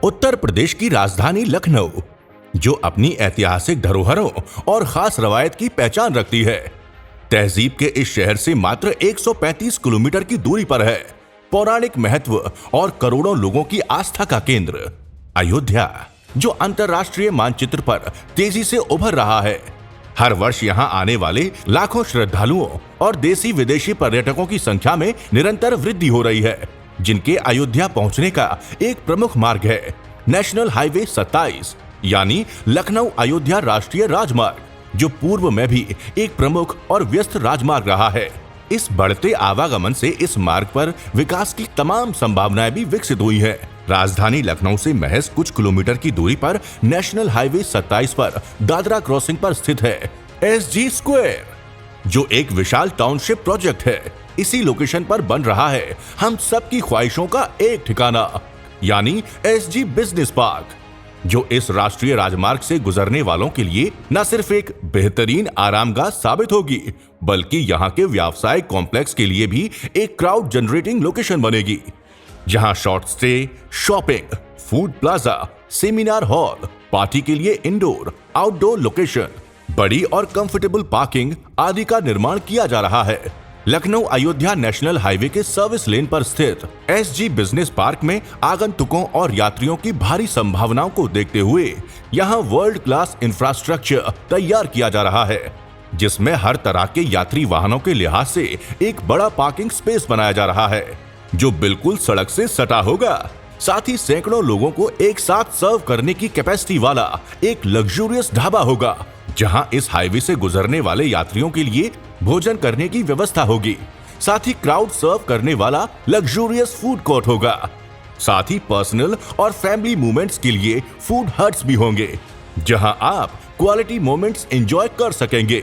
उत्तर प्रदेश की राजधानी लखनऊ, जो अपनी ऐतिहासिक धरोहरों और खास रवायत की पहचान रखती है, तहजीब के इस शहर से मात्र 135 किलोमीटर की दूरी पर है पौराणिक महत्व और करोड़ों लोगों की आस्था का केंद्र अयोध्या, जो अंतर्राष्ट्रीय मानचित्र पर तेजी से उभर रहा है। हर वर्ष यहाँ आने वाले लाखों श्रद्धालुओं और देसी विदेशी पर्यटकों की संख्या में निरंतर वृद्धि हो रही है, जिनके अयोध्या पहुंचने का एक प्रमुख मार्ग है नेशनल हाईवे 27 यानी लखनऊ अयोध्या राष्ट्रीय राजमार्ग, जो पूर्व में भी एक प्रमुख और व्यस्त राजमार्ग रहा है। इस बढ़ते आवागमन से इस मार्ग पर विकास की तमाम संभावनाएं भी विकसित हुई हैं। राजधानी लखनऊ से महज कुछ किलोमीटर की दूरी पर नेशनल हाईवे 27 पर दादरा क्रॉसिंग पर स्थित है SG स्क्वायर, जो एक विशाल टाउनशिप प्रोजेक्ट है। इसी लोकेशन पर बन रहा है हम सबकी ख्वाहिशों का एक ठिकाना यानी SG बिजनेस पार्क, जो इस राष्ट्रीय राजमार्ग से गुजरने वालों के लिए न सिर्फ एक बेहतरीन आरामगाह साबित होगी, बल्कि यहाँ के व्यावसायिक कॉम्प्लेक्स के लिए भी एक क्राउड जनरेटिंग लोकेशन बनेगी, जहाँ short stay, shopping, food plaza, seminar hall, party के लिए इंडोर, आउटडोर लोकेशन, बड़ी और कंफर्टेबल पार्किंग आदि का निर्माण किया जा रहा है। लखनऊ अयोध्या नेशनल हाईवे के सर्विस लेन पर स्थित SG बिजनेस पार्क में आगंतुकों और यात्रियों की भारी संभावनाओं को देखते हुए यहाँ वर्ल्ड क्लास इंफ्रास्ट्रक्चर तैयार किया जा रहा है, जिसमें हर तरह के यात्री वाहनों के लिहाज से एक बड़ा पार्किंग स्पेस बनाया जा रहा है, जो बिल्कुल सड़क से सटा होगा। साथ ही सैकड़ों लोगों को एक साथ सर्व करने की कैपेसिटी वाला एक लग्जूरियस ढाबा होगा, जहां इस हाईवे से गुजरने वाले यात्रियों के लिए भोजन करने की व्यवस्था होगी। साथ ही क्राउड सर्व करने वाला लग्जूरियस फूड कोर्ट होगा। साथ ही पर्सनल और फैमिली मोमेंट्स के लिए फूड हट्स भी होंगे, जहां आप क्वालिटी मोमेंट्स एंजॉय कर सकेंगे।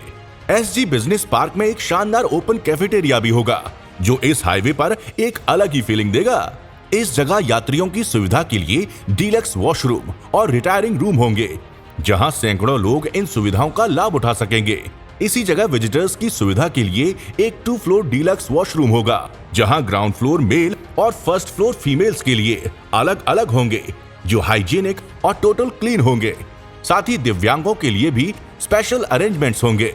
SG बिजनेस पार्क में एक शानदार ओपन कैफेटेरिया भी होगा, जो इस हाईवे पर एक अलग ही फीलिंग देगा। इस जगह यात्रियों की सुविधा के लिए डीलक्स वॉशरूम और रिटायरिंग रूम होंगे, जहां सैकड़ों लोग इन सुविधाओं का लाभ उठा सकेंगे। इसी जगह विजिटर्स की सुविधा के लिए एक 2 फ्लोर डीलक्स वॉशरूम होगा, जहां ग्राउंड फ्लोर मेल और फर्स्ट फ्लोर फीमेल्स के लिए अलग अलग होंगे, जो हाइजीनिक और टोटल क्लीन होंगे। साथ ही दिव्यांगों के लिए भी स्पेशल अरेंजमेंट्स होंगे।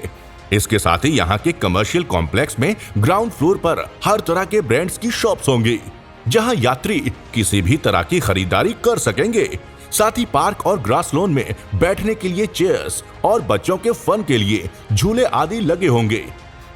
इसके साथ ही यहाँ के कमर्शियल कॉम्प्लेक्स में ग्राउंड फ्लोर पर हर तरह के ब्रांड्स की शॉप्स होंगी, जहां यात्री किसी भी तरह की खरीदारी कर सकेंगे। साथ ही पार्क और ग्रास लॉन में बैठने के लिए चेयर्स और बच्चों के फन के लिए झूले आदि लगे होंगे।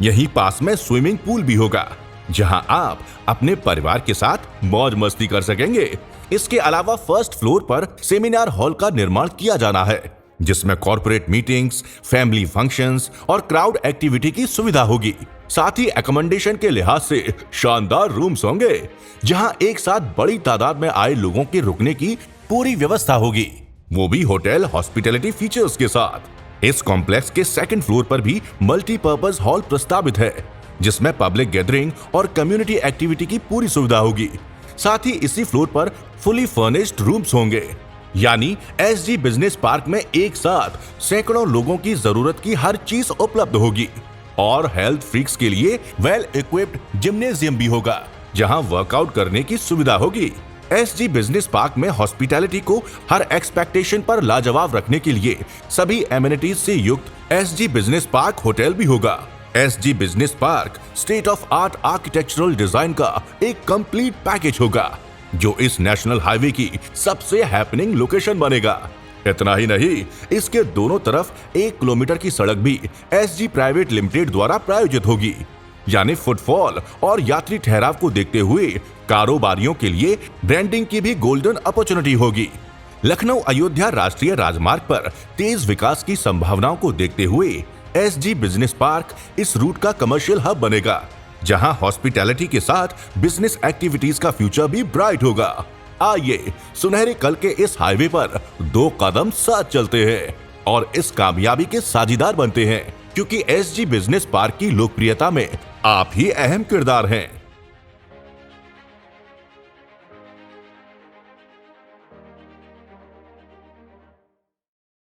यहीं पास में स्विमिंग पूल भी होगा, जहां आप अपने परिवार के साथ मौज मस्ती कर सकेंगे। इसके अलावा फर्स्ट फ्लोर पर सेमिनार हॉल का निर्माण किया जाना है, जिसमें कॉर्पोरेट मीटिंग्स, फैमिली फंक्शंस और क्राउड एक्टिविटी की सुविधा होगी। साथ ही एकोमोडेशन के लिहाज से शानदार रूम्स होंगे, जहां एक साथ बड़ी तादाद में आए लोगों के रुकने की पूरी व्यवस्था होगी, वो भी होटल हॉस्पिटैलिटी फीचर्स के साथ। इस कॉम्प्लेक्स के सेकंड फ्लोर पर भी मल्टीपर्पज हॉल प्रस्तावित है, जिसमें पब्लिक गैदरिंग और कम्युनिटी एक्टिविटी की पूरी सुविधा होगी। साथ ही इसी फ्लोर पर फुली फर्निश्ड रूम्स होंगे, यानी SG बिजनेस पार्क में एक साथ सैकड़ों लोगों की जरूरत की हर चीज उपलब्ध होगी। और हेल्थ फ्रीक्स के लिए वेल इक्विप्ड जिम्नेजियम भी होगा, जहां वर्कआउट करने की सुविधा होगी। SG बिजनेस पार्क में हॉस्पिटैलिटी को हर एक्सपेक्टेशन पर लाजवाब रखने के लिए सभी एमिनिटीज से युक्त SG बिजनेस पार्क होटल भी होगा। SG business park state of art architectural design का एक कंप्लीट पैकेज होगा, जो इस नेशनल हाईवे की सबसे हैपनिंग लोकेशन बनेगा। इतना ही नहीं, इसके दोनों तरफ 1 किलोमीटर की सड़क भी SG प्राइवेट लिमिटेड द्वारा प्रायोजित होगी, यानी फुटफॉल और यात्री ठहराव को देखते हुए कारोबारियों के लिए ब्रांडिंग की भी गोल्डन अपॉर्चुनिटी होगी। लखनऊ अयोध्या राष्ट्रीय राजमार्ग पर तेज विकास की संभावनाओं को देखते हुए SG बिजनेस पार्क इस रूट का कमर्शियल हब बनेगा, जहां हॉस्पिटैलिटी के साथ बिजनेस एक्टिविटीज का फ्यूचर भी ब्राइट होगा। आइए सुनहरे कल के इस हाईवे पर 2 कदम साथ चलते हैं और इस कामयाबी के साझीदार बनते हैं, क्योंकि SG बिजनेस पार्क की लोकप्रियता में आप ही अहम किरदार हैं।